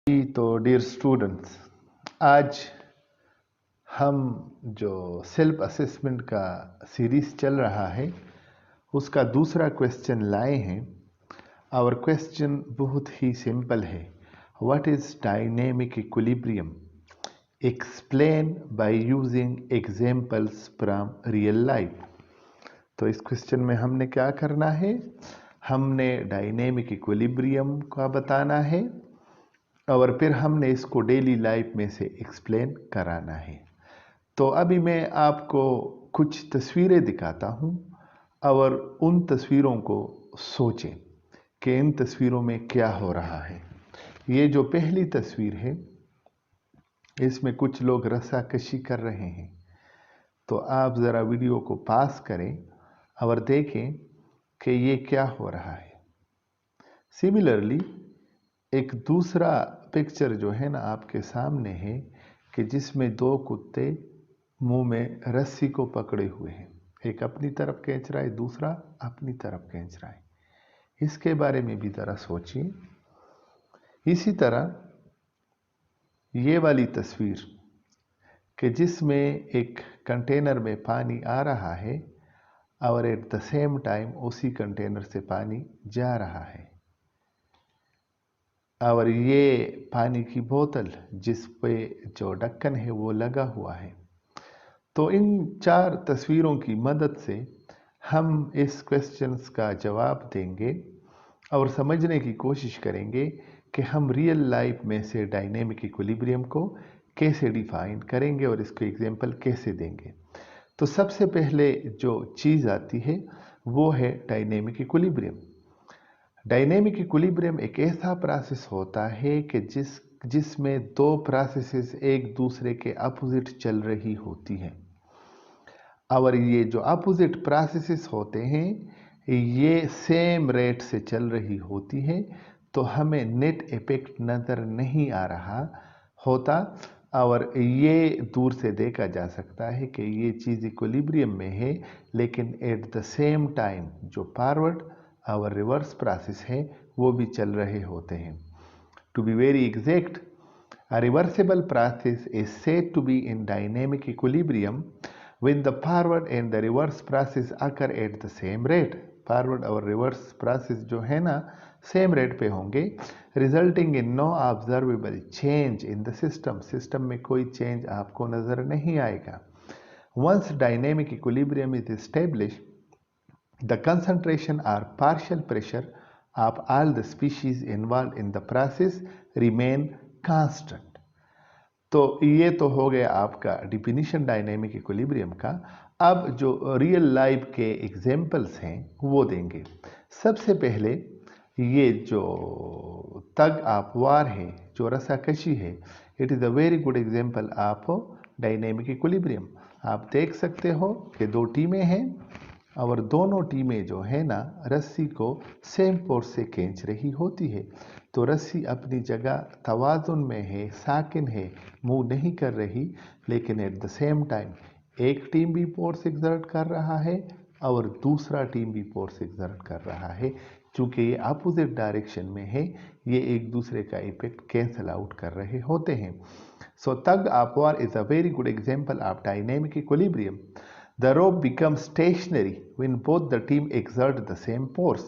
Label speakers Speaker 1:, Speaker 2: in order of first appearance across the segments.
Speaker 1: तो dear students, आज हम जो सेल्फ असेसमेंट का सीरीज चल रहा है उसका दूसरा क्वेश्चन लाए हैं। और क्वेश्चन बहुत ही सिंपल है। What is dynamic equilibrium? Explain by using examples from real life. तो इस क्वेश्चन में हमने क्या करना है, हमने डायनेमिक इक्विलिब्रियम का बताना है और फिर हमने इसको डेली लाइफ में से एक्सप्लेन कराना है। तो अभी मैं आपको कुछ तस्वीरें दिखाता हूँ और उन तस्वीरों को सोचें कि इन तस्वीरों में क्या हो रहा है। ये जो पहली तस्वीर है इसमें कुछ लोग रस्साकशी कर रहे हैं। तो आप ज़रा वीडियो को पास करें और देखें कि ये क्या हो रहा है। सिमिलरली एक दूसरा पिक्चर जो है ना आपके सामने है कि जिसमें दो कुत्ते मुंह में रस्सी को पकड़े हुए हैं। एक अपनी तरफ खींच रहा है, दूसरा अपनी तरफ खींच रहा है। इसके बारे में भी ज़रा सोचिए। इसी तरह ये वाली तस्वीर कि जिसमें एक कंटेनर में पानी आ रहा है और एट द सेम टाइम उसी कंटेनर से पानी जा रहा है, और ये पानी की बोतल जिस पे जो ढक्कन है वो लगा हुआ है। तो इन चार तस्वीरों की मदद से हम इस क्वेश्चंस का जवाब देंगे और समझने की कोशिश करेंगे कि हम रियल लाइफ में से डायनेमिक इक्विलिब्रियम को कैसे डिफाइन करेंगे और इसको एग्जांपल कैसे देंगे। तो सबसे पहले जो चीज़ आती है वो है डायनेमिक इक्विलिब्रियम। डायनेमिक इक्विलिब्रियम एक ऐसा प्रोसेस होता है कि जिसमें दो प्रोसेसेस एक दूसरे के अपोजिट चल रही होती हैं, और ये जो अपोजिट प्रोसेसेस होते हैं ये सेम रेट से चल रही होती है। तो हमें नेट इफेक्ट नज़र नहीं आ रहा होता और ये दूर से देखा जा सकता है कि ये चीज़ इक्विलिब्रियम में है, लेकिन एट द सेम टाइम जो फॉरवर्ड और रिवर्स प्रोसेस है वो भी चल रहे होते हैं। To be very exact, a reversible process is said to be in dynamic equilibrium when the forward and the reverse process occur at the same rate. Forward और रिवर्स प्रोसेस जो है ना सेम रेट पे होंगे, resulting in no observable change in the system. System में कोई change आपको नज़र नहीं आएगा। Once dynamic equilibrium is establish, the concentration or partial pressure of all the species involved in the process remain constant. तो ये तो हो गया आपका डिफिनीशन डायनेमिक इक्विलिब्रियम का। अब जो रियल लाइफ के एग्जांपल्स हैं वो देंगे। सबसे पहले ये जो तग ऑफ वार है, जो रस्साकशी है, it is a very good example of dynamic equilibrium. आप देख सकते हो कि दो टीमें हैं और दोनों टीमें जो है ना रस्सी को सेम फोर्स से खींच रही होती है। तो रस्सी अपनी जगह तवाजुन में है, साकिन है, मूव नहीं कर रही, लेकिन एट द सेम टाइम एक टीम भी फोर्स एक्सर्ट कर रहा है और दूसरा टीम भी फोर्स एक्सर्ट कर रहा है। चूँकि ये अपोजिट डायरेक्शन में है, ये एक दूसरे का इफेक्ट कैंसल आउट कर रहे होते हैं। सो tug of war is a very good example of dynamic equilibrium. The rope becomes stationary when both the team exert the same force.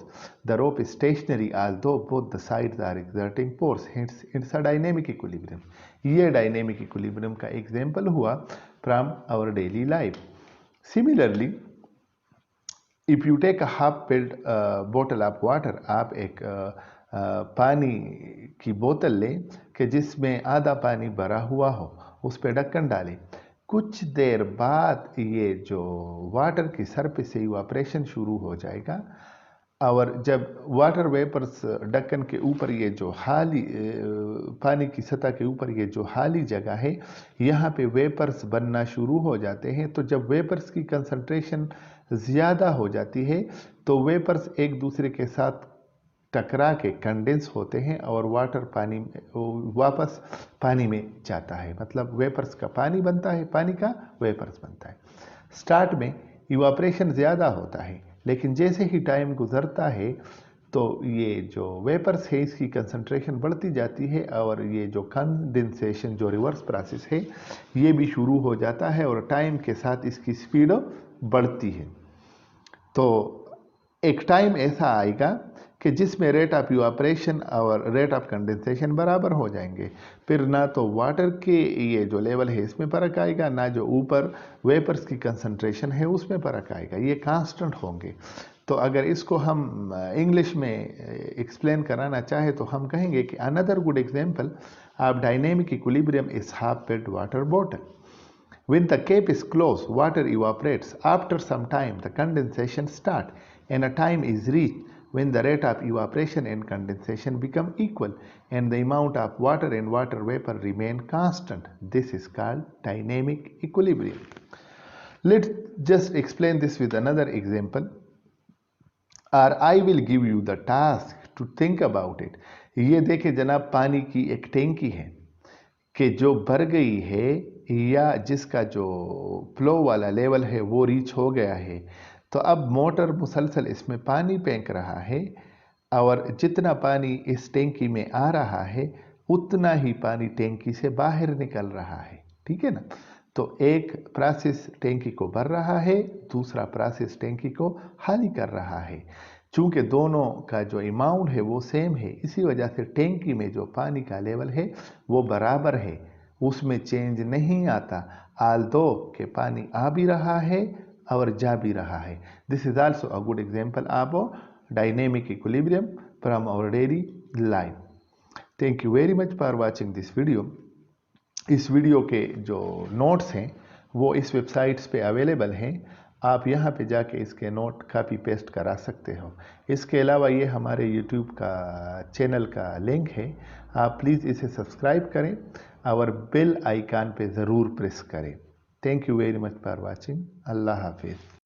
Speaker 1: The rope is stationary although both the sides are exerting force. Hence, it's a dynamic equilibrium. ये dynamic equilibrium का example हुआ from our daily life. Similarly, if you take a half-filled bottle of water, आप एक पानी की बोतल लें कि जिसमें आधा पानी भरा हुआ हो, उस पर ढक्कन डालें। कुछ देर बाद ये जो वाटर की सरफेस से इवापोरेशन शुरू हो जाएगा और जब वाटर वेपर्स ढक्कन के ऊपर ये जो हाली पानी की सतह के ऊपर ये जो हाली जगह है, यहाँ पे वेपर्स बनना शुरू हो जाते हैं। तो जब वेपर्स की कंसंट्रेशन ज़्यादा हो जाती है तो वेपर्स एक दूसरे के साथ टकरा के कंडेंस होते हैं और वाटर पानी वापस पानी में जाता है। मतलब वेपर्स का पानी बनता है, पानी का वेपर्स बनता है। स्टार्ट में इवापोरेशन ज़्यादा होता है, लेकिन जैसे ही टाइम गुजरता है तो ये जो वेपर्स है इसकी कंसंट्रेशन बढ़ती जाती है और ये जो कंडेंसेशन जो रिवर्स प्रोसेस है ये भी शुरू हो जाता है और टाइम के साथ इसकी स्पीड बढ़ती है। तो एक टाइम ऐसा आएगा कि जिसमें रेट ऑफ इवापरेशन और रेट ऑफ कंडेंसेशन बराबर हो जाएंगे। फिर ना तो वाटर के ये जो लेवल है इसमें फ़र्क आएगा, ना जो ऊपर वेपर्स की कंसंट्रेशन है उसमें फ़र्क आएगा, ये कांस्टेंट होंगे। तो अगर इसको हम इंग्लिश में एक्सप्लेन कराना चाहे तो हम कहेंगे कि another good example of dynamic equilibrium is half filled water bottle. When the cap is closed, water evaporates. After some time, the condensation starts, and a time is reached when the rate of evaporation and condensation become equal, and the amount of water and water vapor remain constant. This is called dynamic equilibrium. Let's just explain this with another example, or I will give you the task to think about it. ये देखें जनाब, पानी की एक टैंकी है कि जो भर गई है या जिसका जो फ्लो वाला लेवल है वो रीच हो गया है। तो अब मोटर मुसलसल इसमें पानी फेंक रहा है और जितना पानी इस टैंकी में आ रहा है उतना ही पानी टैंकी से बाहर निकल रहा है, ठीक है ना। तो एक प्रोसेस टैंकी को भर रहा है, दूसरा प्रोसेस टैंकी को खाली कर रहा है। चूंकि दोनों का जो अमाउंट है वो सेम है, इसी वजह से टैंकी में जो पानी का लेवल है वो बराबर है, उसमें चेंज नहीं आता, आल्दो के पानी आ भी रहा है और जा भी रहा है। This is also a good example of dynamic equilibrium from our daily life. Thank you very much for watching this video. इस वीडियो के जो नोट्स हैं वो इस वेबसाइट्स पे अवेलेबल हैं, आप यहाँ पे जाके इसके नोट कॉपी पेस्ट करा सकते हो। इसके अलावा ये हमारे यूट्यूब का चैनल का लिंक है, आप प्लीज़ इसे सब्सक्राइब करें और बेल आइकन पे ज़रूर प्रेस करें। Thank you very much for watching. अल्लाह हाफिज़।